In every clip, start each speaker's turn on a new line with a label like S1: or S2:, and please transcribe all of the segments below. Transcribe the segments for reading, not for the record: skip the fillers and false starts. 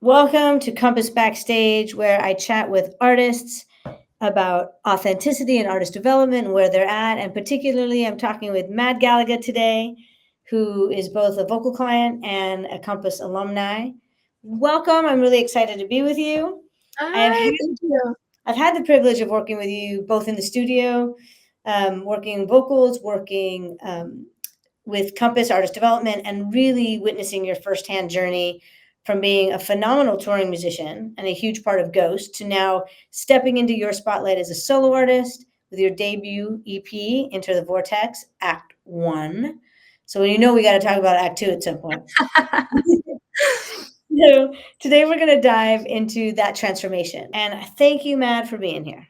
S1: Welcome to Compass Backstage, where I chat with artists about authenticity and artist development and where they're at. And particularly, I'm talking with Matt Gallica today, who is both a vocal client and a Compass alumni. Welcome. I'm really excited to be with you.
S2: Hi, thank you.
S1: I've had the privilege of working with you both in the studio, working vocals, working with Compass Artist Development, and really witnessing your firsthand journey from being a phenomenal touring musician and a huge part of Ghost to now stepping into your spotlight as a solo artist with your debut EP, Enter the Vortex, Act One. So you know we got to talk about Act Two at some point. So today we're going to dive into that transformation. And thank you, Matt, for being here.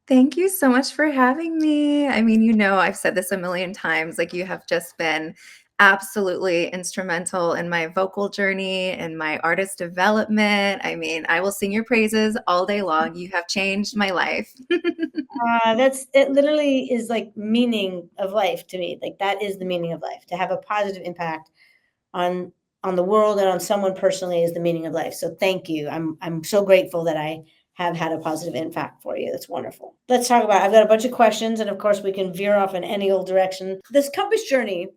S2: Thank you so much for having me. I mean, I've said this a million times, like you have just been absolutely instrumental in my vocal journey and my artist development. I mean, I will sing your praises all day long. You have changed my life.
S1: It literally is like meaning of life to me. Like that is the meaning of life. To have a positive impact on the world and on someone personally is the meaning of life. So thank you. I'm so grateful that I have had a positive impact for you. That's wonderful. Let's talk about it. I've got a bunch of questions, and of course we can veer off in any old direction. This Compass journey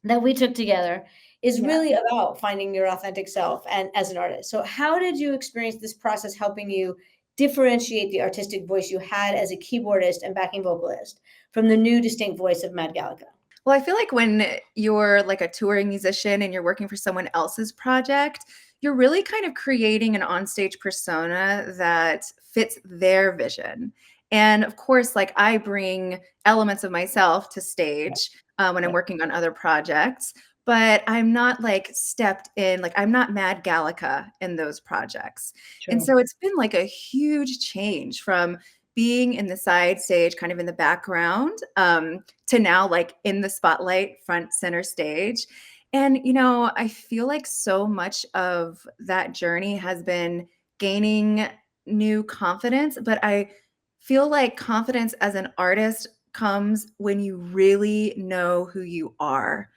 S1: that we took together is really about finding your authentic self and as an artist. So how did you experience this process helping you differentiate the artistic voice you had as a keyboardist and backing vocalist from the new distinct voice of Matt Gallica?
S2: Well, I feel like when you're like a touring musician and you're working for someone else's project, you're really kind of creating an onstage persona that fits their vision. And of course, like I bring elements of myself to stage when I'm working on other projects, but I'm not like stepped in, like I'm not Mad Gallica in those projects. And
S1: True.
S2: so it's been like a huge change from being in the side stage, kind of in the background, to now like in the spotlight, front center stage. And, I feel like so much of that journey has been gaining new confidence, but I feel like confidence as an artist comes when you really know who you are.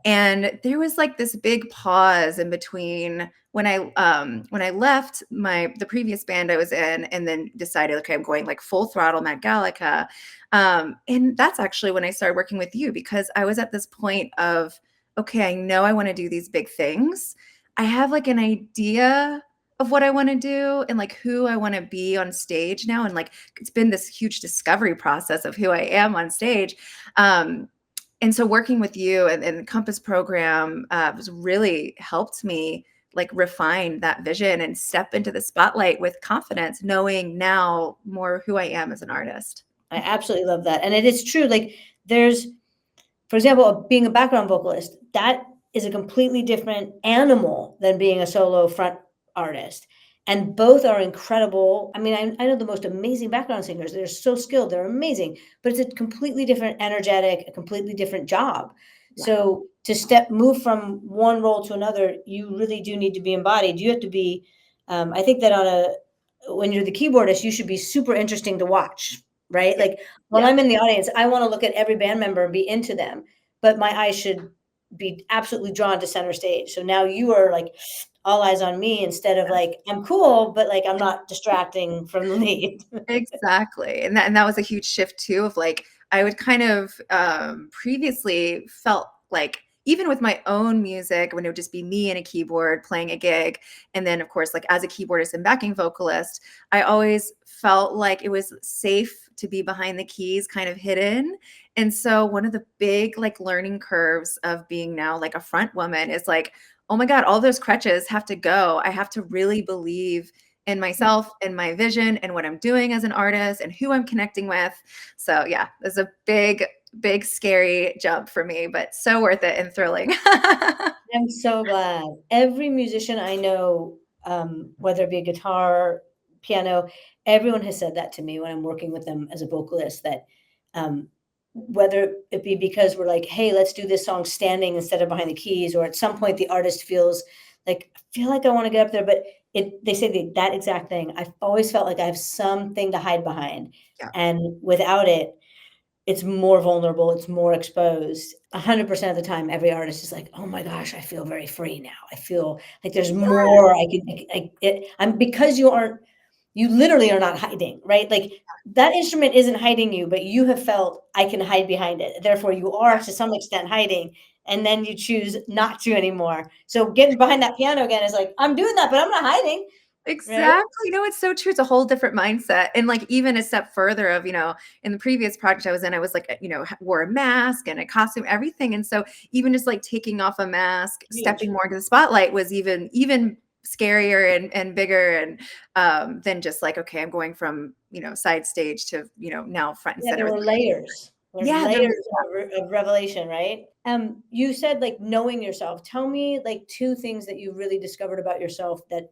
S2: And there was like this big pause in between when I left the previous band I was in and then decided, okay, I'm going like full throttle Matt Gallica. And that's actually when I started working with you because I was at this point of, okay, I know I want to do these big things. I have like an idea of what I want to do and like who I want to be on stage now. And like it's been this huge discovery process of who I am on stage. And so working with you and the Compass program has really helped me like refine that vision and step into the spotlight with confidence, knowing now more who I am as an artist.
S1: I absolutely love that. And it is true. Like there's, for example, being a background vocalist, that is a completely different animal than being a solo front artist. And both are incredible. I mean, I know the most amazing background singers. They're so skilled. They're amazing. But it's a completely different energetic, a completely different job.
S2: Yeah.
S1: So move from one role to another, you really do need to be embodied. You have to be, I think that when you're the keyboardist, you should be super interesting to watch, right?
S2: Yeah.
S1: Like when I'm in the audience, I want to look at every band member and be into them, but my eyes should be absolutely drawn to center stage. So now you are like all eyes on me instead of like, I'm cool, but like, I'm not distracting from the lead.
S2: Exactly. And that was a huge shift too of like I would kind of previously felt like even with my own music when it would just be me and a keyboard playing a gig and then of course like as a keyboardist and backing vocalist, I always felt like it was safe to be behind the keys kind of hidden. And so one of the big like learning curves of being now like a front woman is like, oh my God, all those crutches have to go. I have to really believe in myself and my vision and what I'm doing as an artist and who I'm connecting with. So yeah, it's a big, big, scary jump for me, but so worth it and thrilling.
S1: I'm so glad. Every musician I know, whether it be guitar, piano, everyone has said that to me when I'm working with them as a vocalist that whether it be because we're like, hey, let's do this song standing instead of behind the keys, or at some point the artist feels like, I feel like I want to get up there, but they say that exact thing. I've always felt like I have something to hide behind.
S2: Yeah.
S1: And without it, it's more vulnerable, it's more exposed. 100% of the time, every artist is like, "Oh my gosh, I feel very free now. I feel like there's more I can I'm because you literally are not hiding, right? Like that instrument isn't hiding you, but you have felt I can hide behind it. Therefore, you are to some extent hiding, and then you choose not to anymore. So getting behind that piano again is like, I'm doing that, but I'm not hiding, right?
S2: Exactly. No, it's so true. It's a whole different mindset. And like even a step further of, in the previous project I was in, I was like, wore a mask and a costume, everything. And so even just like taking off a mask,
S1: Huge.
S2: stepping more into the spotlight was even scarier and bigger and than just like, okay, I'm going from, side stage to, now front and
S1: Yeah, there
S2: center with
S1: were
S2: my kids.
S1: layers. There's
S2: Yeah, there was
S1: layers of revelation, right? You said like knowing yourself. Tell me like two things that you really discovered about yourself that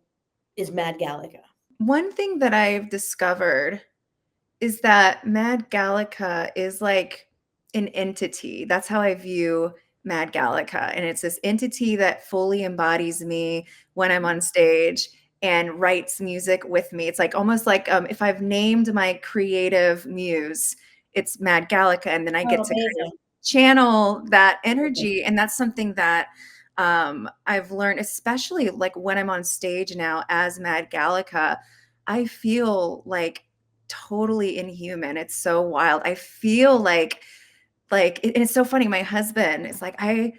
S1: is Mad Gallica.
S2: one thing that I've discovered is that Mad Gallica is like an entity. That's how I view Mad Gallica. And it's this entity that fully embodies me when I'm on stage and writes music with me. It's like almost like if I've named my creative muse, it's Mad Gallica. And then I
S1: Oh,
S2: get to kind of
S1: amazing.
S2: channel that
S1: Amazing.
S2: energy. And that's something that I've learned, especially like when I'm on stage now as Mad Gallica. I feel like totally inhuman. It's so wild. I feel like and it's so funny. My husband is like, I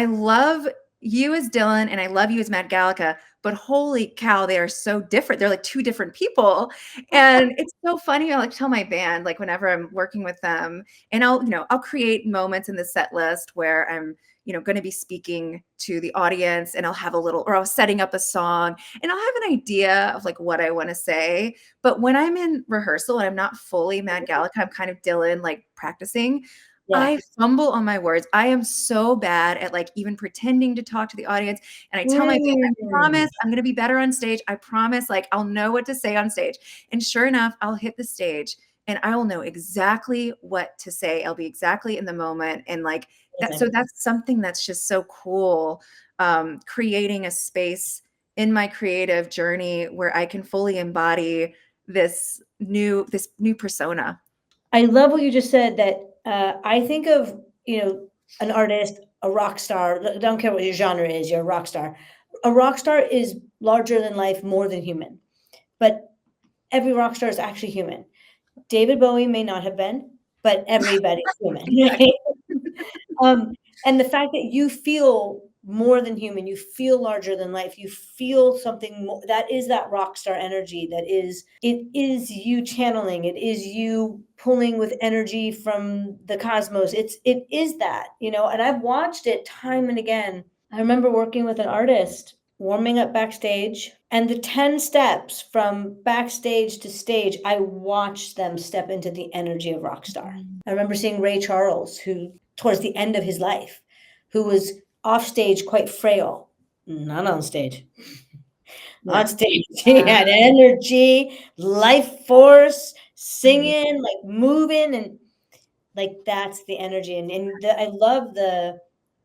S2: love you as Dylan and I love you as Matt Gallica, but holy cow, they are so different. They're like two different people. And it's so funny. I like tell my band, like whenever I'm working with them, and I'll create moments in the set list where I'm, going to be speaking to the audience and I'll have a little, or I was setting up a song and I'll have an idea of like what I want to say. But when I'm in rehearsal and I'm not fully Matt Gallica, I'm kind of Dylan, like practicing.
S1: Yeah.
S2: I fumble on my words. I am so bad at like even pretending to talk to the audience. And I tell my band, I
S1: Mm.
S2: promise I'm going to be better on stage. I promise, like, I'll know what to say on stage. And sure enough, I'll hit the stage and I will know exactly what to say. I'll be exactly in the moment. And like that. So
S1: Amazing.
S2: that's something that's just so cool. Creating a space in my creative journey where I can fully embody this new persona.
S1: I love what you just said that I think of, an artist, a rock star, I don't care what your genre is, you're a rock star. A rock star is larger than life, more than human. But every rock star is actually human. David Bowie may not have been, but everybody's human,
S2: Exactly.
S1: right? Um, and the fact that you feel more than human, you feel larger than life, you feel something more, that is that rock star energy. It is you channeling, it is you pulling with energy from the cosmos. It is that, and I've watched it time and again. I remember working with an artist, warming up backstage, and the 10 steps from backstage to stage, I watched them step into the energy of Rockstar. I remember seeing Ray Charles, who, towards the end of his life, who was off stage quite frail, not on stage. On
S2: Yeah.
S1: stage, he had energy, life force, singing, like moving, and like that's the energy.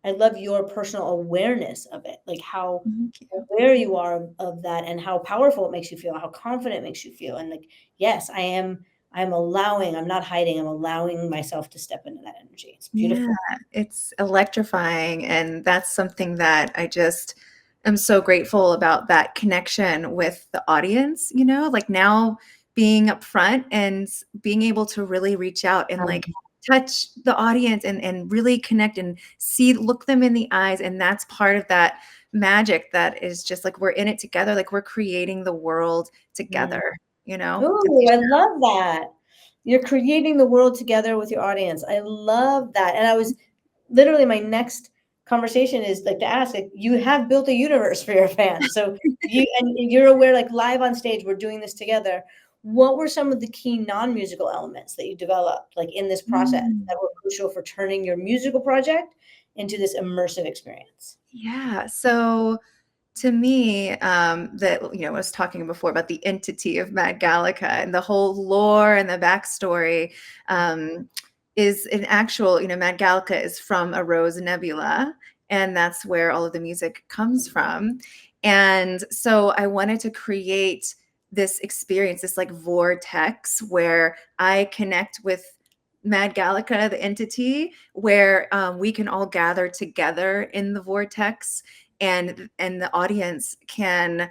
S1: I love your personal awareness of it, like how
S2: Thank you.
S1: aware you are of that and how powerful it makes you feel, how confident it makes you feel. And like, yes, I'm allowing, I'm not hiding, I'm allowing myself to step into that energy. It's
S2: Yeah,
S1: beautiful.
S2: it's electrifying, and that's something that I just am so grateful about that connection with the audience, like now being up front and being able to really reach out and
S1: Um,
S2: like touch the audience and really connect and look them in the eyes. And that's part of that magic that is just like we're in it together, like we're creating the world
S1: mm.
S2: together, you know?
S1: Ooh, I love that. You're creating the world together with your audience. I love that. And I was literally my next conversation is like to ask, like, you have built a universe for your fans. So you're aware, like live on stage, we're doing this together. What were some of the key non-musical elements that you developed, like in this process,
S2: Mm.
S1: that were crucial for turning your musical project into this immersive experience?
S2: Yeah. So to me, that I was talking before about the entity of Mad Gallica and the whole lore and the backstory is an actual, Mad Gallica is from a rose nebula, and that's where all of the music comes from. And so I wanted to create this experience, this like vortex where I connect with Mad Gallica, the entity, where we can all gather together in the vortex, and the audience can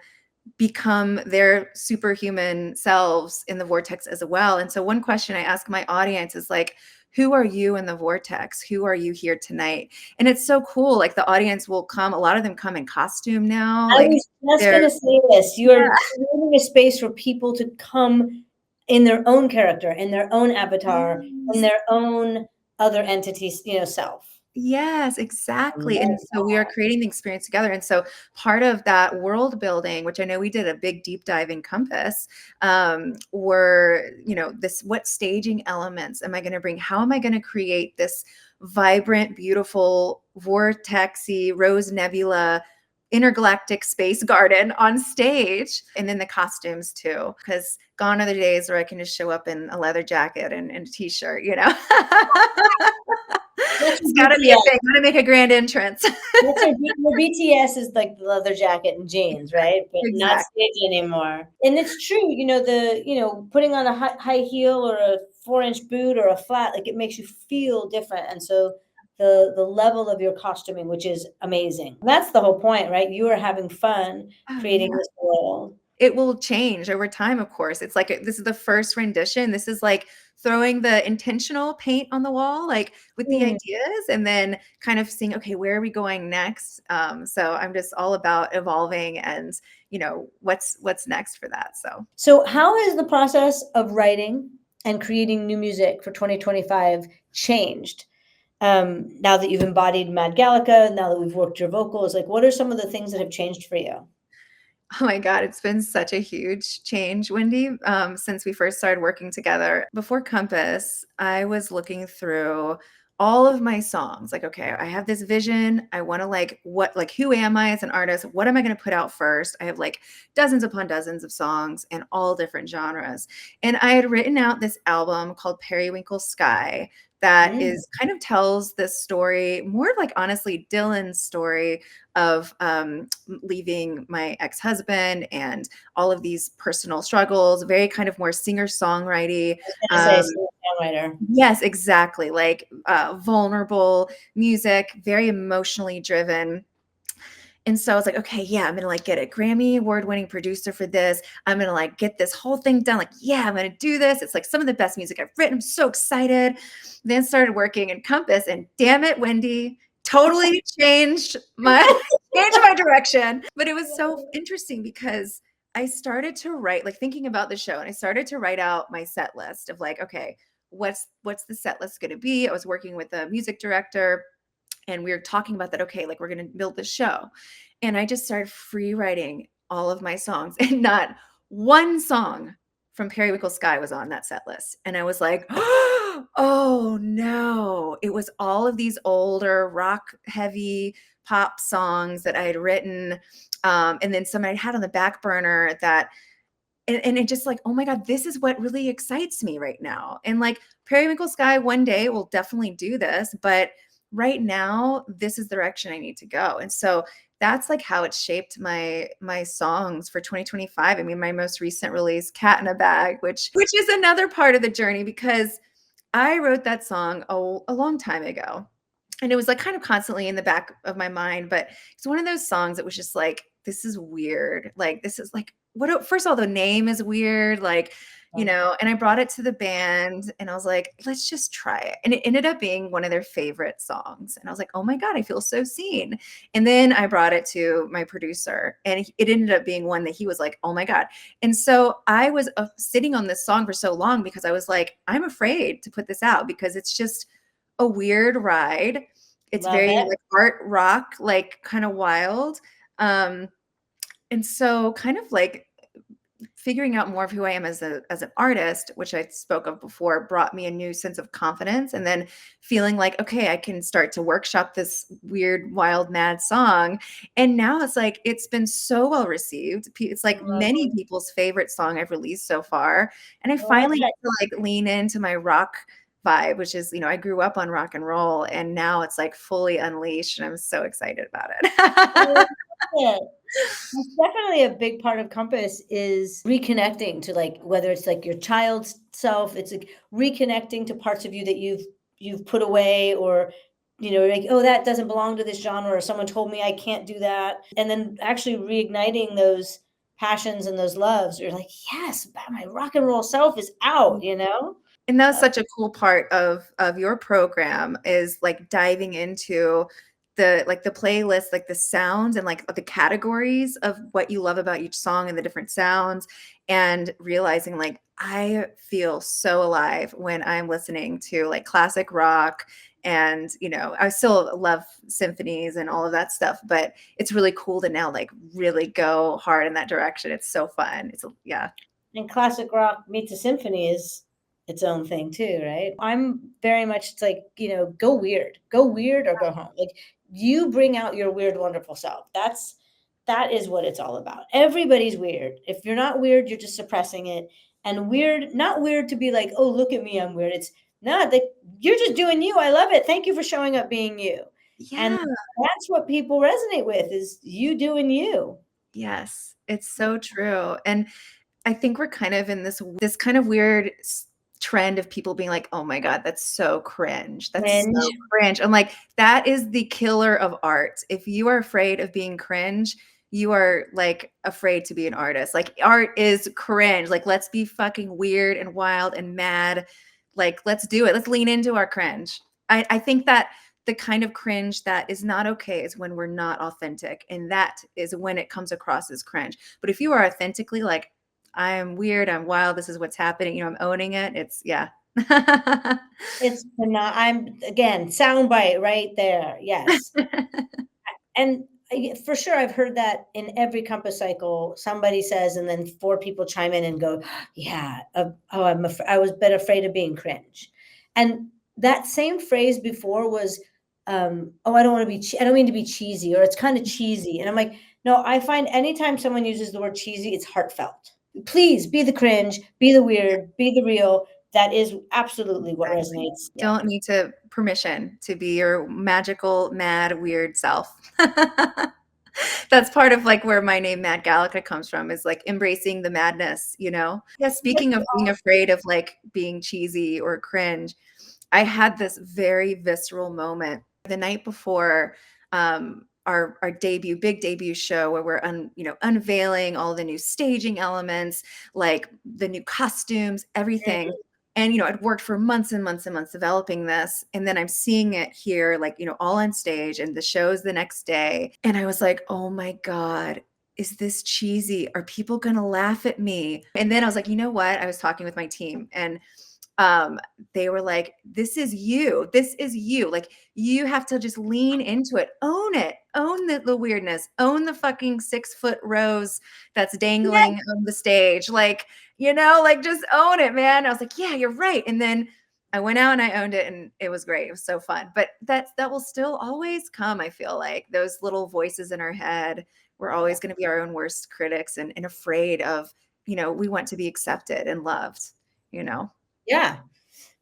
S2: become their superhuman selves in the vortex as well. And so one question I ask my audience is like, who are you in the vortex? Who are you here tonight? And it's so cool. Like the audience will come, a lot of them come in costume now.
S1: I
S2: Like
S1: was just
S2: they're,
S1: going to say this. You
S2: yeah.
S1: are creating a space for people to come in their own character, in their own avatar, in
S2: Yes.
S1: their own other entities, self.
S2: Yes, exactly. And so we are creating the experience together. And so part of that world building, which I know we did a big deep dive in Compass, were, this, what staging elements am I going to bring? How am I going to create this vibrant, beautiful, vortexy, rose nebula, intergalactic space garden on stage? And then the costumes too, because gone are the days where I can just show up in a leather jacket and a t-shirt,
S1: That's
S2: It's
S1: your
S2: gotta be a
S1: BTS.
S2: thing, gotta make a grand entrance.
S1: Your BTS is like the leather jacket and jeans, right? But not
S2: Exactly.
S1: stage anymore. And it's true, putting on a high heel or a 4-inch boot or a flat, like it makes you feel different. And so the level of your costuming, which is amazing. That's the whole point, right? You are having fun
S2: Oh, yeah.
S1: creating this world.
S2: It will change over time, of course. It's like, this is the first rendition. This is like throwing the intentional paint on the wall, like with the
S1: Hmm.
S2: ideas, and then kind of seeing, okay, where are we going next? So I'm just all about evolving and, what's next for that.
S1: So how has the process of writing and creating new music for 2025 changed? Now that you've embodied Mad Gallica, now that we've worked your vocals, like what are some of the things that have changed for you?
S2: Oh my God, it's been such a huge change, Wendy, since we first started working together. Before Compass, I was looking through all of my songs. Like, okay, I have this vision. I want to who am I as an artist? What am I going to put out first? I have like dozens upon dozens of songs in all different genres. And I had written out this album called Periwinkle Sky that
S1: Mm.
S2: is kind of tells this story, more of like honestly Dylan's story of leaving my ex-husband and all of these personal struggles, very kind of more singer-songwriting.
S1: I was gonna say singer-songwriter.
S2: Yes, exactly. Like vulnerable music, very emotionally driven. And so I was like, okay, yeah, I'm gonna like get a Grammy award-winning producer for this. I'm gonna like get this whole thing done. Like, yeah, I'm gonna do this. It's like some of the best music I've written. I'm so excited. Then started working in Compass, and damn it, Wendy, totally changed my direction. But it was so interesting because I started to write, like thinking about the show, and I started to write out my set list of like, okay, what's the set list gonna be? I was working with a music director, and we were talking about that. Okay, like we're going to build this show. And I just started free writing all of my songs, and not one song from Periwinkle Sky was on that set list. And I was like, oh no, it was all of these older rock heavy pop songs that I had written. And then some I had on the back burner that, and it just like, oh my God, this is what really excites me right now. And like Periwinkle Sky one day will definitely do this, but right now this is the direction I need to go. And so that's like how it shaped my songs for 2025. I mean, my most recent release, Cat in a Bag, which is another part of the journey, because I wrote that song a long time ago. And it was like kind of constantly in the back of my mind, but it's one of those songs that was just like, this is weird. Like, this is like, first of all, the name is weird. Like, and I brought it to the band and I was like, let's just try it. And it ended up being one of their favorite songs. And I was like, oh my God, I feel so seen. And then I brought it to my producer, and it ended up being one that he was like, oh my God. And so I was sitting on this song for so long because I was like, I'm afraid to put this out because it's just a weird ride. It's
S1: Love
S2: very
S1: it.
S2: like art rock, like kind of wild. Um, and so kind of like figuring out more of who I am as an artist, which I spoke of before, brought me a new sense of confidence. And then feeling like, okay, I can start to workshop this weird, wild, mad song. And now it's like, it's been so well received. It's like many people's favorite song I've released so far. And I
S1: Love
S2: finally
S1: it.
S2: get to like lean into my rock vibe, which is, I grew up on rock and roll, and now it's like fully unleashed, and I'm so excited about
S1: I
S2: it.
S1: love it. It's definitely a big part of Compass is reconnecting to like whether it's like your child's self, it's like reconnecting to parts of you that you've put away or like, oh, that doesn't belong to this genre, or someone told me I can't do that. And then actually reigniting those passions and those loves. You're like, yes, my rock and roll self is out,
S2: And that's
S1: Uh,
S2: such a cool part of your program is like diving into the playlist, like the sounds and like the categories of what you love about each song and the different sounds, and realizing like I feel so alive when I'm listening to like classic rock. And I still love symphonies and all of that stuff, but it's really cool to now like really go hard in that direction. It's so fun. Yeah.
S1: and classic rock meets a symphony is its own thing too, right? I'm very much it's like, go weird or go home. Like you bring out your weird, wonderful self. That is what it's all about. Everybody's weird. If you're not weird, you're just suppressing it. And weird, not weird to be like, oh, look at me, I'm weird. It's not like you're just doing you. I love it. Thank you for showing up being you. And
S2: Yeah.
S1: that's what people resonate with is you doing you.
S2: Yes, it's so true. And I think we're kind of in this kind of weird trend of people being like, "Oh my God, that's so cringe. That's
S1: Cringe.
S2: so cringe." I'm like, that is the killer of art. If you are afraid of being cringe, you are like afraid to be an artist. Like art is cringe. Like let's be fucking weird and wild and mad. Like let's do it. Let's lean into our cringe. I think that the kind of cringe that is not okay is when we're not authentic. And that is when it comes across as cringe. But if you are authentically like, I'm weird, I'm wild, this is what's happening, I'm owning it, it's yeah.
S1: It's not, I'm again, soundbite right there. Yes. And for sure, I've heard that in every Compass cycle, somebody says, and then four people chime in and go, yeah, oh, I was been afraid of being cringe. And that same phrase before was, oh, I don't want to be, I don't mean to be cheesy, or it's kind of cheesy. And I'm like, no, I find anytime someone uses the word cheesy, it's heartfelt. Please be the cringe, be the weird, be the real. That is absolutely what
S2: Exactly.
S1: resonates. Yeah.
S2: Don't need to permission to be your magical, mad, weird self. That's part of like where my name Mad Gallica comes from, is like embracing the madness, Yeah, speaking of being afraid of like being cheesy or cringe, I had this very visceral moment the night before our big debut show, where we're unveiling all the new staging elements, like the new costumes, everything. And I'd worked for months and months and months developing this, and then I'm seeing it here, like all on stage, and the show's the next day, and I was like, oh my God, is this cheesy? Are people gonna laugh at me? And then I was like, you know what? I was talking with my team, and they were like, this is you. This is you. Like, you have to just lean into it, own it, own the weirdness, own the fucking 6-foot rose that's dangling on the stage. Like, like just own it, man. I was like, yeah, you're right. And then I went out and I owned it, and it was great. It was so fun. But that will still always come. I feel like those little voices in our head, we're always going to be our own worst critics, and afraid of, we want to be accepted and loved,
S1: Yeah.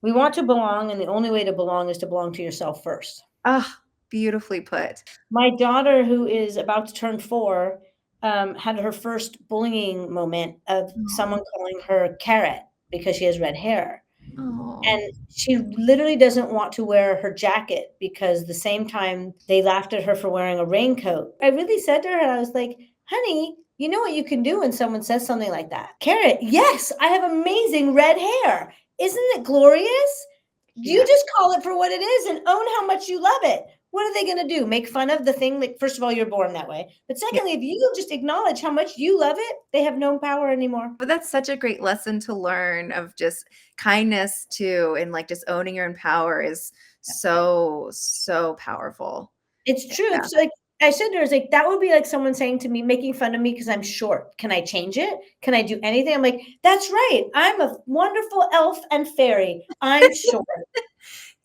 S1: We want to belong, and the only way to belong is to belong to yourself first.
S2: Ah, beautifully put.
S1: My daughter, who is about to turn 4, had her first bullying moment of someone calling her Carrot because she has red hair.
S2: Oh,
S1: And she literally doesn't want to wear her jacket because the same time they laughed at her for wearing a raincoat. I really said to her, I was like, honey, you know what you can do when someone says something like that? Carrot, yes, I have amazing red hair. Isn't it glorious? You
S2: yeah.
S1: just call it for what it is and own how much you love it. What are they going to do? Make fun of the thing? Like, first of all, you're born that way. But
S2: Yeah.
S1: secondly, if you just acknowledge how much you love it, they have no power anymore.
S2: But that's such a great lesson to learn, of just kindness too, and like just owning your own power is so, so powerful.
S1: It's true.
S2: Yeah.
S1: It's like I said to her, it's like that would be like someone saying to me, making fun of me because I'm short. Can I change it? Can I do anything? I'm like, that's right. I'm a wonderful elf and fairy. I'm short.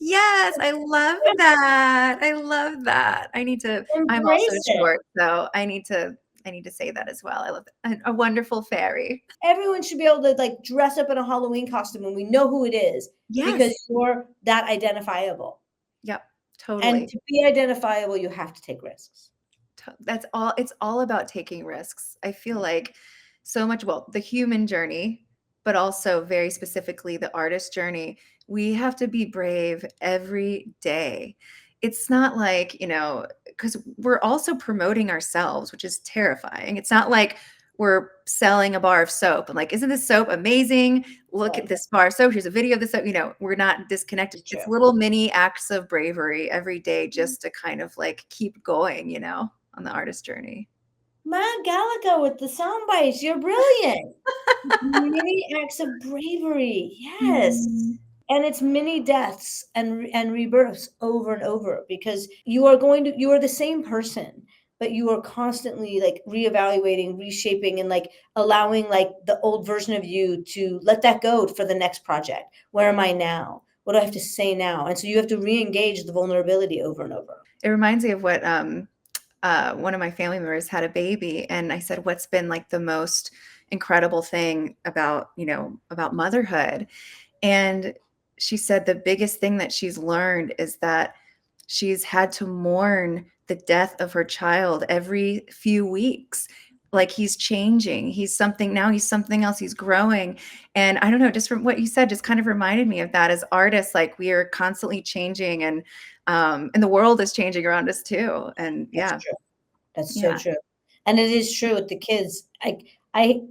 S2: Yes, I love that. I love that. I'm also
S1: Embrace it.
S2: short, so I need to I need to say that as well. I love that. A wonderful fairy.
S1: Everyone should be able to like dress up in a Halloween costume and we know who it is because
S2: Yes.
S1: you're that identifiable.
S2: Yep.
S1: And
S2: Totally.
S1: to be identifiable, you have to take risks.
S2: That's all. It's all about taking risks. I feel like so much, well, the human journey, but also very specifically the artist journey. We have to be brave every day. It's not like, because we're also promoting ourselves, which is terrifying. It's not like we're selling a bar of soap and like, isn't this soap amazing? Look at
S1: Right.
S2: this bar of soap. Here's a video of this soap. We're not disconnected.
S1: It's
S2: It's
S1: true.
S2: little mini acts of bravery every day just to kind of like keep going, on the artist journey.
S1: Matt Gallica with the sound bites. You're brilliant. Many acts of bravery. Yes.
S2: Mhm.
S1: And it's many deaths and rebirths over and over because you are the same person, but you are constantly like reevaluating, reshaping, and like allowing like the old version of you to let that go for the next project. Where am I now? What do I have to say now? And so you have to re-engage the vulnerability over and over.
S2: It reminds me of what one of my family members had a baby, and I said, "What's been like the most incredible thing about motherhood?" And she said the biggest thing that she's learned is that she's had to mourn the death of her child every few weeks. Like he's changing. He's something now, he's something else, he's growing. And I don't know, just from what you said, just kind of reminded me of that as artists, like we are constantly changing and the world is changing around us too. And
S1: That's
S2: yeah,
S1: true. That's so
S2: yeah.
S1: true. And it is true with the kids. I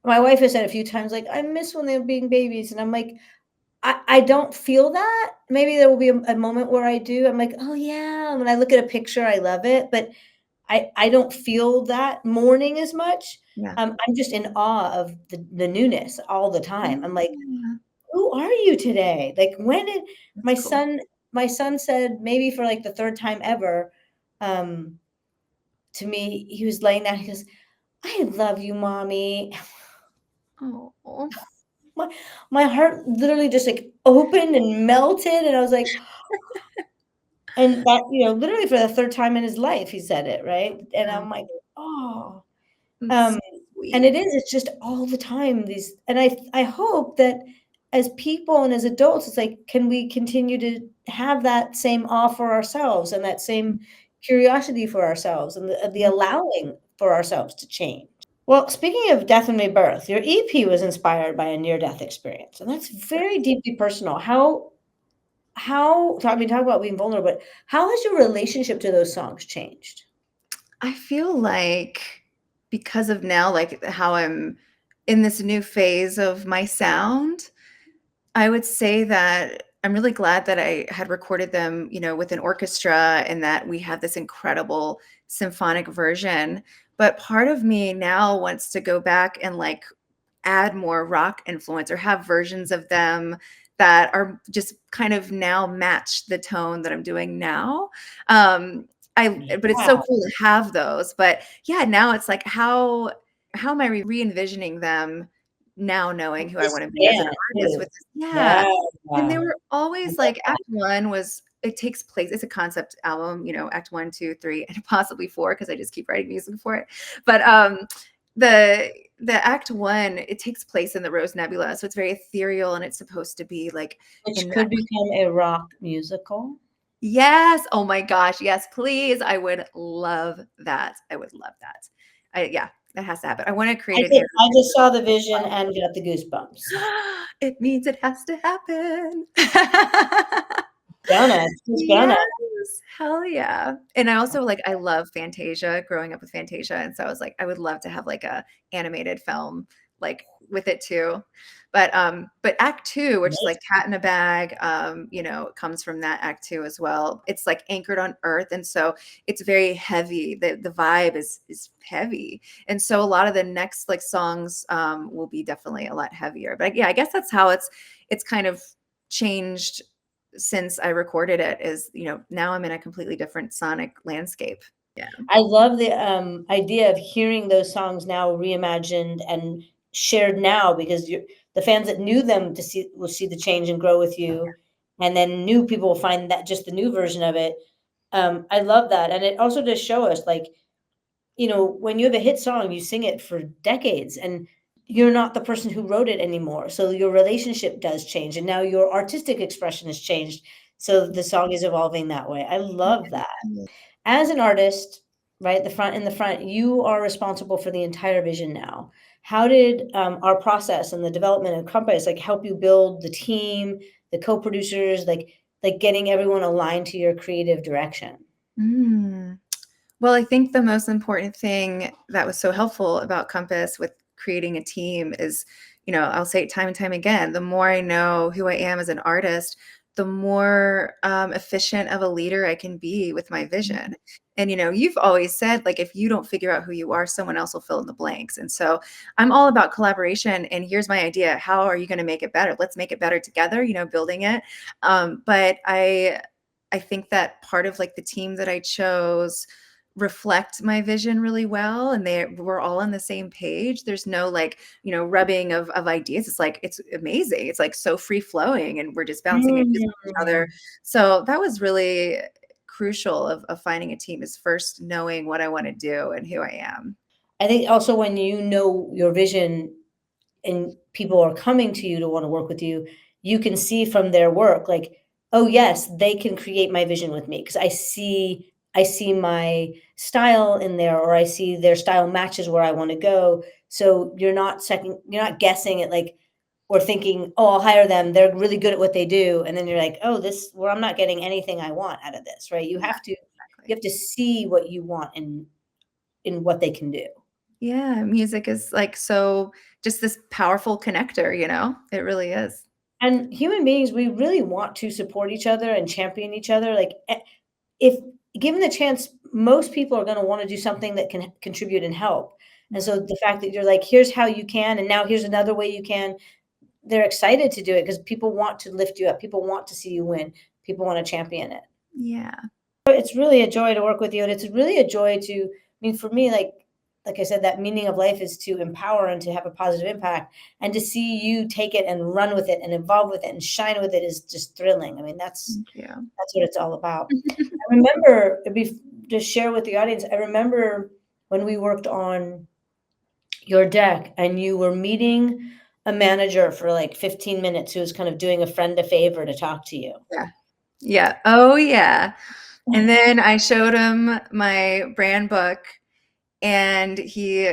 S1: my wife has said a few times, like, I miss when they were being babies. And I'm like, I don't feel that. Maybe there will be a moment where I do. I'm like, oh yeah. When I look at a picture, I love it. But I don't feel that mourning as much.
S2: Yeah.
S1: I'm just in awe of the newness all the time. I'm like,
S2: Yeah,
S1: who are you today? Like when did
S2: that's
S1: my
S2: cool.
S1: son my son said maybe for like the third time ever, um, to me, he was laying down, he goes, I love you, mommy.
S2: Oh,
S1: My my heart literally just like opened and melted, and I was like, and that, literally for the third time in his life, he said it, right? And
S2: wow.
S1: I'm like, oh,
S2: That's
S1: um, and
S2: sweet.
S1: it's just all the time these, and I hope that as people and as adults, it's like, can we continue to have that same awe for ourselves and that same curiosity for ourselves and the allowing for ourselves to change? Well, speaking of death and rebirth, your EP was inspired by a near-death experience, and that's very
S2: Yes.
S1: deeply personal. How I mean, talk about being vulnerable, but how has your relationship to those songs changed?
S2: I feel like because of now, like how I'm in this new phase of my sound, I would say that I'm really glad that I had recorded them, with an orchestra and that we have this incredible symphonic version. But part of me now wants to go back and like add more rock influence or have versions of them that are just kind of now match the tone that I'm doing now. Um, but it's so
S1: Yeah,
S2: cool to have those. But yeah, now it's like how am I re-envisioning them now knowing who I
S1: this
S2: want to be as an
S1: band
S2: artist
S1: too.
S2: with this? Yeah.
S1: Yeah,
S2: And
S1: I
S2: they were always
S1: love
S2: like
S1: that.
S2: act one was it takes place, it's a concept album, act one, two, three, and possibly four, because I just keep writing music for it. But the the act one, it takes place in the Rose Nebula. So it's very ethereal and it's supposed to be like
S1: Which
S2: in that.
S1: could become a rock musical.
S2: Yes. Oh my gosh. Yes, please. I would love that. I would love that. Yeah, that has to happen. I want to create an
S1: I
S2: animated
S1: just saw the vision and got the goosebumps.
S2: film. It means it has to happen.
S1: Gonna, she's gonna.
S2: Yes, hell yeah. And I also like I love Fantasia, growing up with Fantasia, and so I was like, I would love to have like a animated film like with it too. But act 2, which is like Cat in a Bag, comes from that act 2 as well. It's like anchored on earth, and so it's very heavy. The vibe is heavy. And so a lot of the next like songs will be definitely a lot heavier. But yeah, I guess that's how it's kind of changed since I recorded it is, now I'm in a completely different sonic landscape. Yeah.
S1: I love the idea of hearing those songs now reimagined and shared now because the fans that knew them will see the change and grow with you, and then new people will find that just the new version of it. I love that, and it also does show us like when you have a hit song, you sing it for decades, and you're not the person who wrote it anymore. So your relationship does change, and now your artistic expression has changed. So the song is evolving that way. I love that.
S2: Yeah.
S1: As an artist, right, in the front, you are responsible for the entire vision now. How did our process and the development of Compass like help you build the team, the co-producers, like getting everyone aligned to your creative direction?
S2: Mm. Well, I think the most important thing that was so helpful about Compass with creating a team is, I'll say it time and time again, the more I know who I am as an artist, the more efficient of a leader I can be with my vision. And, you've always said, like, if you don't figure out who you are, someone else will fill in the blanks. And so I'm all about collaboration. And here's my idea. How are you going to make it better? Let's make it better together, building it. But I think that part of like the team that I chose reflect my vision really well, and we're all on the same page. There's no like rubbing of ideas. It's like it's amazing. It's like so free flowing, and we're just bouncing ideas off each other.
S1: Mm.
S2: So that was really crucial of finding a team, is first knowing what I want to do and who I am.
S1: I think also when you know your vision and people are coming to you to want to work with you, you can see from their work like, oh yes, they can create my vision with me because I see my style in there, or I see their style matches where I want to go. So you're not guessing it like or thinking, oh, I'll hire them. They're really good at what they do. And then you're like, oh, I'm not getting anything I want out of this, right?
S2: Yeah,
S1: You
S2: exactly.
S1: have to see what you want in what they can do.
S2: Yeah, music is like so just this powerful connector, it really is.
S1: And human beings, we really want to support each other and champion each other. Like, if given the chance, most people are going to want to do something that can contribute and help. And so the fact that you're like, here's how you can, and now here's another way you can, they're excited to do it because people want to lift you up. People want to see you win. People want to champion it.
S2: Yeah.
S1: It's really a joy to work with you, and it's really a joy to, I mean, for me, like I said, that meaning of life is to empower and to have a positive impact, and to see you take it and run with it and evolve with it and shine with it is just thrilling. I mean, that's
S2: Thank you.
S1: what it's all about. I remember, to share with the audience, I remember when we worked on your deck and you were meeting a manager for like 15 minutes who was kind of doing a friend a favor to talk to you.
S2: Yeah. Yeah. Oh, yeah. And then I showed him my brand book, and he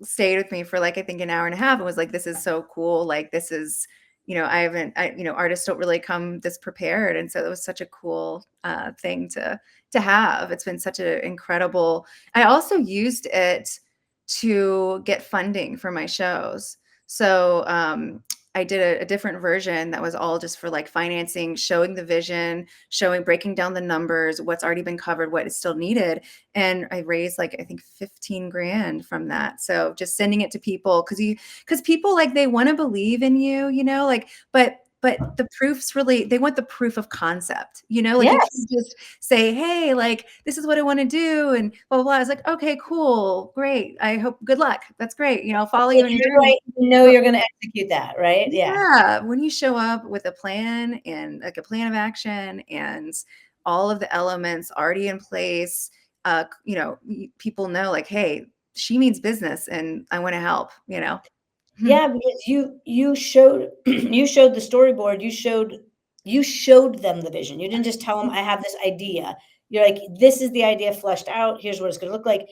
S2: stayed with me for like, I think an hour and a half, and was like, this is so cool. Like, this is, artists don't really come this prepared. And so it was such a cool thing to have. It's been such an incredible, I also used it to get funding for my shows. So I did a different version that was all just for like financing, showing the vision, breaking down the numbers, what's already been covered, what is still needed. And I raised like, I think 15 grand from that. So just sending it to people because people like, they want to believe in you, like, but the proof's really, they want the proof of concept, like you
S1: Yes.
S2: can just say, hey, like, this is what I want to do. And blah, blah, blah. I was like, okay, cool. Great. I hope, good luck. That's great. I'll follow you
S1: Like,
S2: on your
S1: you're
S2: journey.
S1: right, you know you're going to execute that, right? Yeah.
S2: Yeah, when you show up with a plan and like a plan of action and all of the elements already in place, people know like, hey, she means business and I want to help.
S1: Yeah, because you showed you showed the storyboard, you showed them the vision. You didn't just tell them, "I have this idea." You're like, "This is the idea fleshed out. Here's what it's gonna look like."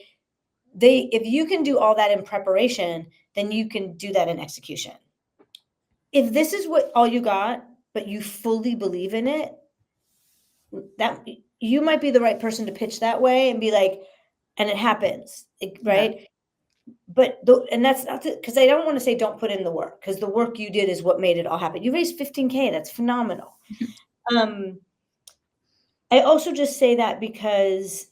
S1: If you can do all that in preparation, then you can do that in execution. If this is what all you got, but you fully believe in it, that you might be the right person to pitch that way and be like, and it happens,
S2: Yeah.
S1: right? But and that's not because I don't want to say don't put in the work because the work you did is what made it all happen. You raised 15K. That's phenomenal. Um, I also just say that because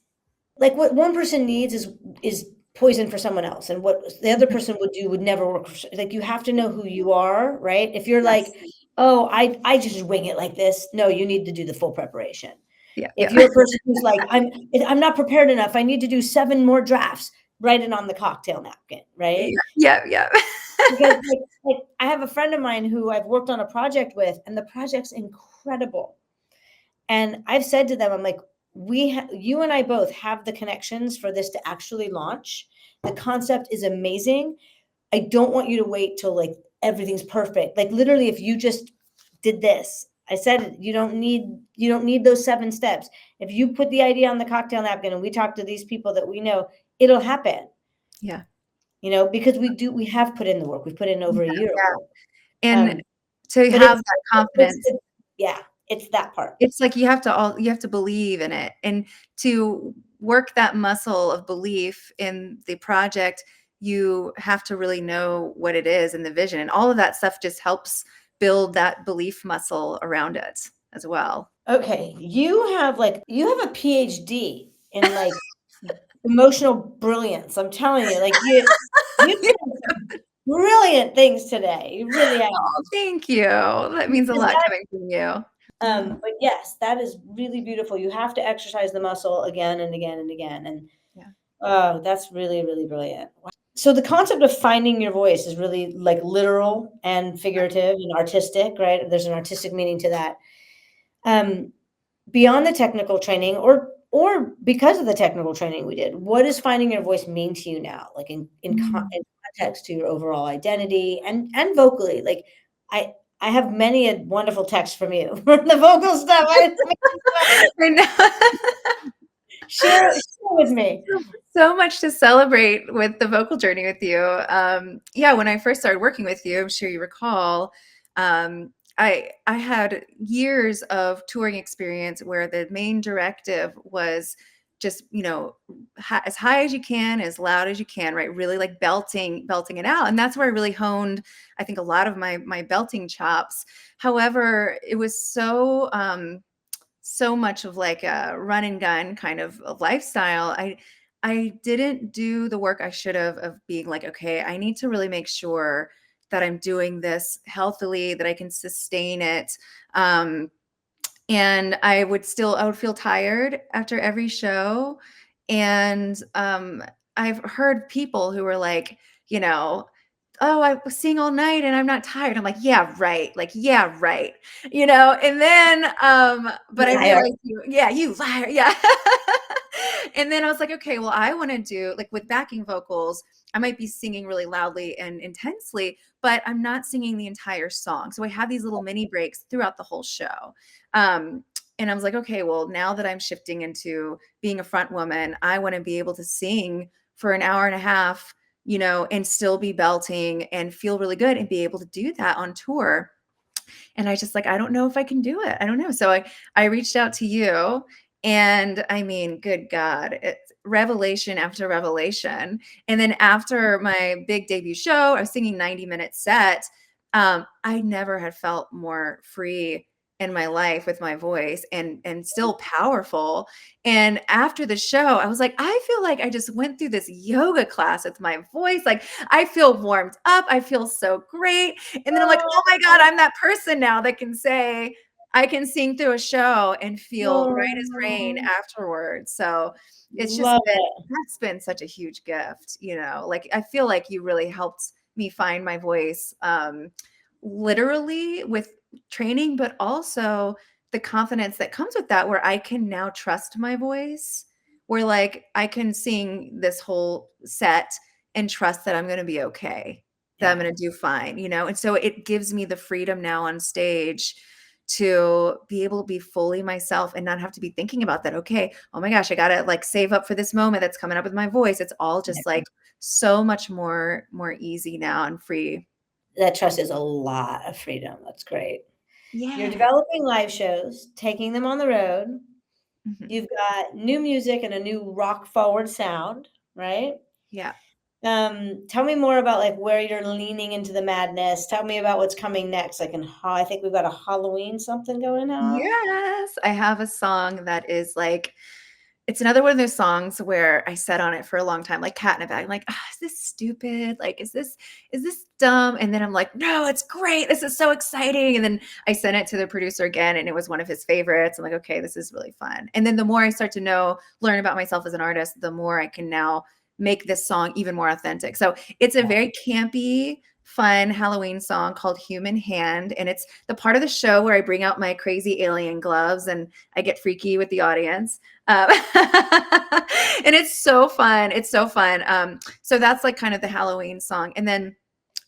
S1: like what one person needs is poison for someone else, and what the other person would do would never work. Like you have to know who you are, right? If you're like,
S2: Yes.
S1: oh, I just wing it like this. No, you need to do the full preparation.
S2: Yeah.
S1: If
S2: Yeah.
S1: you're a person who's like, I'm not prepared enough. I need to do 7 more drafts. Write it on the cocktail napkin, right?
S2: Yeah. Yeah.
S1: Because like I have a friend of mine who I've worked on a project with, and the project's incredible. And I've said to them, I'm like, you and I both have the connections for this to actually launch. The concept is amazing. I don't want you to wait till like everything's perfect. Like literally, if you just did this, I said it, you don't need those 7 steps. If you put the idea on the cocktail napkin and we talk to these people that we know, it'll happen.
S2: Yeah.
S1: Because we have put in the work. We've put in over a year of work.
S2: And to
S1: But
S2: have
S1: it's
S2: that
S1: it's
S2: confidence,
S1: yeah, it's that part.
S2: it's like you have to believe in it, and to work that muscle of belief in the project, you have to really know what it is and the vision, and all of that stuff just helps build that belief muscle around it as well.
S1: Okay, you have a PhD in like emotional brilliance. I'm telling you, like you
S2: Yeah.
S1: said some brilliant things today. You really have.
S2: Oh, thank you. That means a
S1: Because
S2: lot coming from you. Yeah.
S1: but yes, that is really beautiful. You have to exercise the muscle again and again and again. And
S2: Yeah.
S1: oh, that's really, really brilliant. Wow. So the concept of finding your voice is really like literal and figurative and artistic, right? There's an artistic meaning to that. Beyond the technical training or because of the technical training we did, what does finding your voice mean to you now? Like in context to your overall identity and vocally. Like I I have many a wonderful text from you for the vocal stuff.
S2: I know.
S1: Share with me.
S2: So much to celebrate with the vocal journey with you. Yeah, when I first started working with you, I'm sure you recall, I had years of touring experience where the main directive was just, as high as you can, as loud as you can, right? Really like belting it out. And that's where I really honed, I think, a lot of my belting chops. However, it was so much of like a run and gun kind of a lifestyle. I didn't do the work I should have of being like, okay, I need to really make sure that I'm doing this healthily, that I can sustain it. And I would feel tired after every show. And I've heard people who were like, you know, oh, I was singing all night and I'm not tired. I'm like, yeah, right. Like, yeah, right. And then, but I
S1: Liar.
S2: realized, yeah, you liar. Yeah. And then I was like, okay, well, I want to do like with backing vocals, I might be singing really loudly and intensely, but I'm not singing the entire song. So I have these little mini breaks throughout the whole show. Um, and I was like, okay, well, now that I'm shifting into being a front woman, I want to be able to sing for an hour and a half, and still be belting and feel really good and be able to do that on tour. And I just like, I don't know if I can do it. I don't know. So I reached out to you, and I mean, good God, it's revelation after revelation. And then after my big debut show, I was singing 90-minute set. I never had felt more free in my life with my voice and still powerful. And after the show, I was like, I feel like I just went through this yoga class with my voice. Like I feel warmed up. I feel so great. And then I'm like, oh my God, I'm that person now that can say, I can sing through a show and feel right as rain
S1: Oh,
S2: afterwards. So it's just
S1: love
S2: been,
S1: it.
S2: that's been such a huge gift, like I feel like you really helped me find my voice, literally with training, but also the confidence that comes with that, where I can now trust my voice, where like I can sing this whole set and trust that I'm going to be okay, that I'm
S1: Yeah.
S2: going to do fine, And so it gives me the freedom now on stage to be able to be fully myself and not have to be thinking about that. Okay, oh my gosh, I got to like save up for this moment that's coming up with my voice. It's all just like so much more easy now and free.
S1: That trust is a lot of freedom. That's great. You're
S2: Yeah.
S1: developing live shows, taking them on the road.
S2: Mhm.
S1: You've got new music and a new rock forward sound, right?
S2: Yeah.
S1: Tell me more about like where you're leaning into the madness. Tell me about what's coming next. Like I think we've got a Halloween something going on.
S2: Yes, I have a song that is like, it's another one of those songs where I sat on it for a long time, like cat in a bag. I'm like, is this stupid? Like, is this dumb? And then I'm like, no, it's great. This is so exciting. And then I sent it to the producer again, and it was one of his favorites. I'm like, okay, this is really fun. And then the more I start to learn about myself as an artist, the more I can now make this song even more authentic. So it's a very campy, fun Halloween song called Human Hand. And it's the part of the show where I bring out my crazy alien gloves and I get freaky with the audience. And it's so fun. It's so fun. So that's like kind of the Halloween song. And then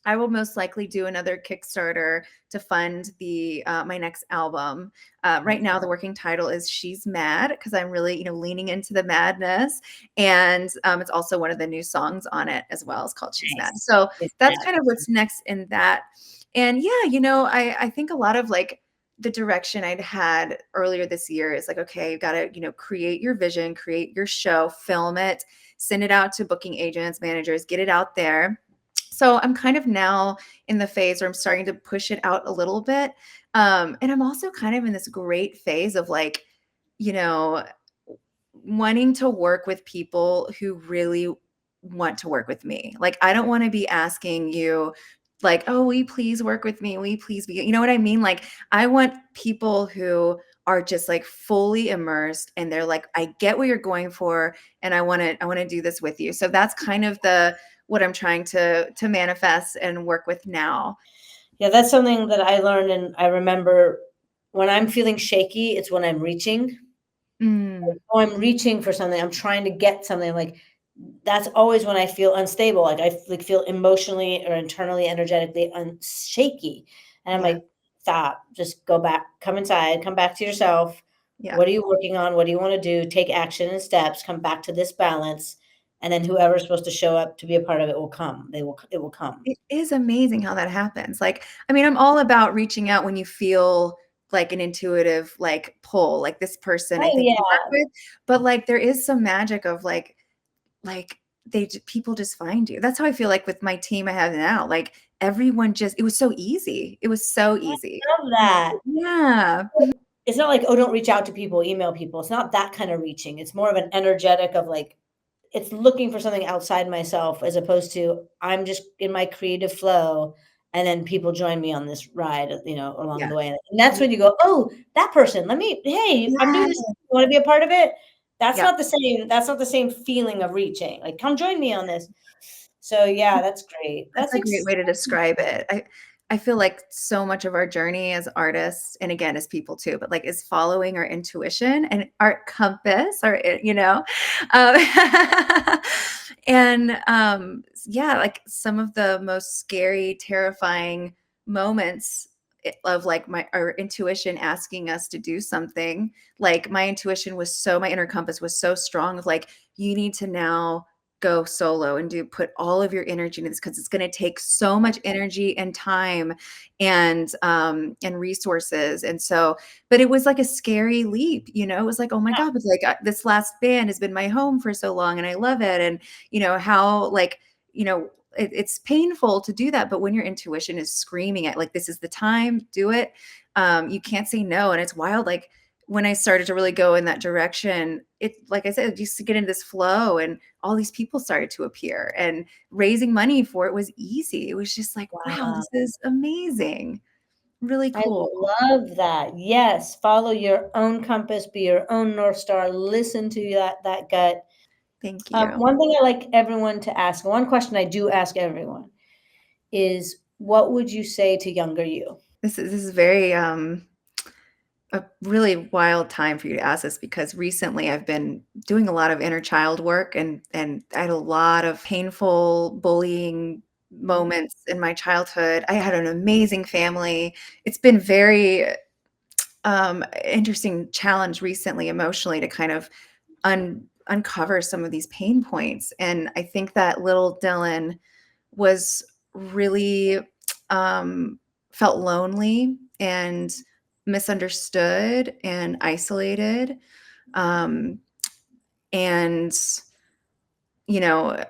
S2: I will most likely do another Kickstarter to fund the my next album. Right now, the working title is "She's Mad" because I'm really, leaning into the madness, and it's also one of the new songs on it as well. It's called "She's Mad."
S1: Nice.
S2: So
S1: It's
S2: that's
S1: that.
S2: kind of what's next in that. And yeah, I think a lot of like the direction I'd had earlier this year is like, okay, you got to, create your vision, create your show, film it, send it out to booking agents, managers, get it out there. So I'm kind of now in the phase where I'm starting to push it out a little bit. And I'm also kind of in this great phase of like, you know, wanting to work with people who really want to work with me. Like, I don't want to be asking you, like, oh, will you please work with me? Will you please be, you know what I mean? Like, I want people who are just like fully immersed and they're like, I get what you're going for and I want to do this with you. So that's kind of the what I'm trying to manifest and work with now.
S1: Yeah, that's something that I learned, and I remember when I'm feeling shaky, it's when I'm reaching.
S2: Mm,
S1: Oh, I'm reaching for something, I'm trying to get something, like, that's always when I feel unstable, like, like, feel emotionally or internally, energetically shaky, and I'm
S2: yeah.
S1: like, "Stop, just go back, come inside, come back to yourself.
S2: Yeah.
S1: What are you working on? What do you wanna do? Take action and steps, come back to this balance, and then whoever's supposed to show up to be a part of it will come. It will come."
S2: It is amazing how that happens. Like, I mean, I'm all about reaching out when you feel like an intuitive like pull, like this person I
S1: Oh,
S2: think you work
S1: yeah.
S2: with, but like there is some magic of like people just find you. That's how I feel like with my team I have now. Like everyone just it was so easy. It was so easy.
S1: I love that.
S2: Yeah.
S1: It's not like, "Oh, don't reach out to people, email people." It's not that kinda reaching. It's more of an energetic of, like, it's looking for something outside myself as opposed to I'm just in my creative flow, and then people join me on this ride, along
S2: Yeah.
S1: the way, and that's when you go, "Oh, that person, hey, I'm doing
S2: Yeah.
S1: this, you wanna be a part of it?"
S2: Yeah.
S1: That's not the same feeling of reaching, like, "Come join me on this." So, yeah, that's great.
S2: That's
S1: That's
S2: a great way to describe it. I feel like so much of our journey as artists, and again as people too, but like is following our intuition and our compass, um, and yeah, like some of the most scary, terrifying moments of like our intuition asking us to do something. Like my inner compass was so strong of like, you need to now go solo and put all of your energy into this because it's going to take so much energy and time and resources. And so but it was like a scary leap, it was like, oh my god, it's like this last band has been my home for so long and I love it. And how like it's painful to do that, but when your intuition is screaming at like this is the time, do it. You can't say no. And it's wild, like when I started to really go in that direction, it, like I said, just to get into this flow and all these people started to appear and raising money for it was easy. It was just like, wow,
S1: Wow.
S2: this is amazing. Really
S1: I
S2: cool.
S1: love that. Yes, follow your own compass, be your own North Star, listen to that gut.
S2: Thank you.
S1: One thing I like everyone to ask, one question I do ask everyone is, what would you say to younger you?
S2: This is very a really wild time for you to ask this because recently I've been doing a lot of inner child work and I had a lot of painful bullying
S1: Mhm.
S2: moments in my childhood. I had an amazing family. It's been very interesting challenge recently emotionally to kind of uncover some of these pain points. And I think that little Dylan was really um, felt lonely and misunderstood and isolated. Um, and, you know,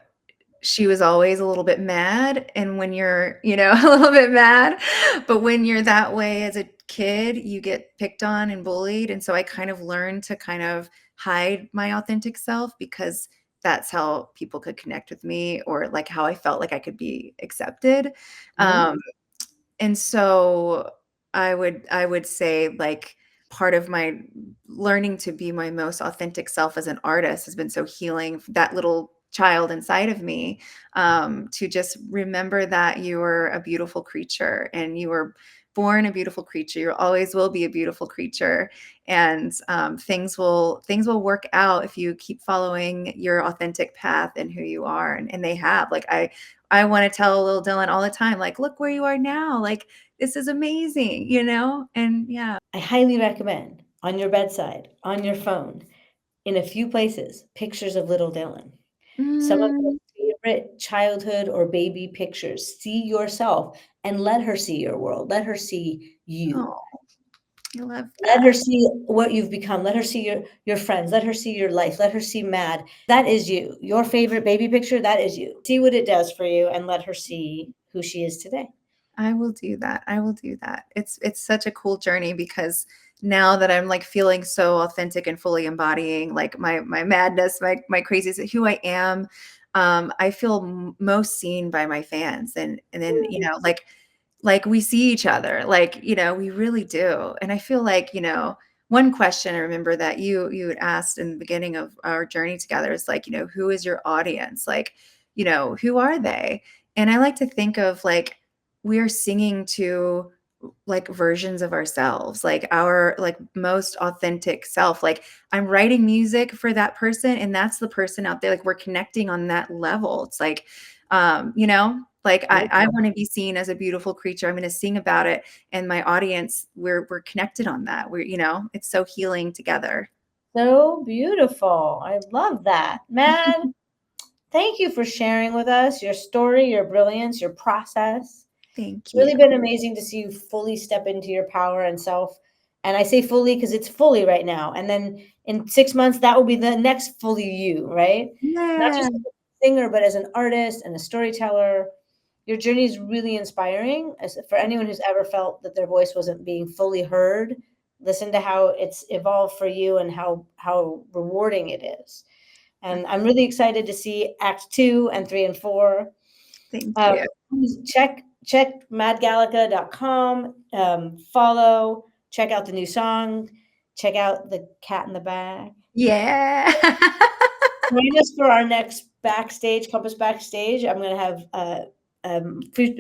S2: she was always a little bit mad. And when you're, a little bit mad, but when you're that way as a kid, you get picked on and bullied. And so I kind of learned to kind of hide my authentic self because that's how people could connect with me or like how I felt like I could be accepted.
S1: Mhm.
S2: Um, and so I would say like part of my learning to be my most authentic self as an artist has been so healing. That little child inside of me, to just remember that you are a beautiful creature and you were born a beautiful creature. You always will be a beautiful creature, and things will work out if you keep following your authentic path and who you are. And they have. Like I want to tell little Dylan all the time, like, look where you are now. Like this is amazing, And yeah.
S1: I highly recommend on your bedside, on your phone, in a few places, pictures of little Dylan. Some of her
S2: Mm.
S1: favorite childhood or baby pictures. See yourself and let her see your world. Let her see you.
S2: Oh, I love
S1: Let her
S2: that.
S1: see what you've become. Let her see your friends. Let her see your life. Let her see Mad. That is you. Your favorite baby picture, that is you. See what it does for you and let her see who she is today.
S2: I will do that. I will do that. It's such a cool journey because now that I'm like feeling so authentic and fully embodying like my madness, my crazies, who I am, I feel most seen by my fans, and then like we see each other, like we really do. And I feel like one question I remember that you had asked in the beginning of our journey together is like who is your audience, like who are they? And I like to think of like we're singing to like versions of ourselves, like our like most authentic self. Like I'm writing music for that person and that's the person out there. Like we're connecting on that level. It's like, like I
S1: Beautiful.
S2: want to be seen as a beautiful creature. I'm going to sing about it. And my audience, we're connected on that. It's so healing together.
S1: So beautiful. I love that. Man, thank you for sharing with us your story, your brilliance, your process.
S2: Thank
S1: It's really
S2: you.
S1: been amazing to see you fully step into your power and self. And I say fully because it's fully right now. And then in 6 months, that will be the next fully you, right? Not
S2: Yeah.
S1: just as a singer, but as an artist and a storyteller. Your journey is really inspiring. As for anyone who's ever felt that their voice wasn't being fully heard, listen to how it's evolved for you and how rewarding it is. And I'm really excited to see Act 2 and 3 and 4.
S2: Thank you.
S1: Please check madgallica.com, follow, check out the new song, check out the cat in the bag.
S2: Yeah.
S1: Join us for our next backstage, Compass Backstage. I'm going to have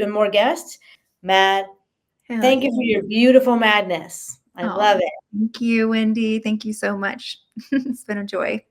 S1: more guests. Matt,
S2: Hell
S1: thank
S2: yeah.
S1: you for your beautiful madness. I
S2: Oh,
S1: love it.
S2: thank you, Wendy. Thank you so much. It's been a joy.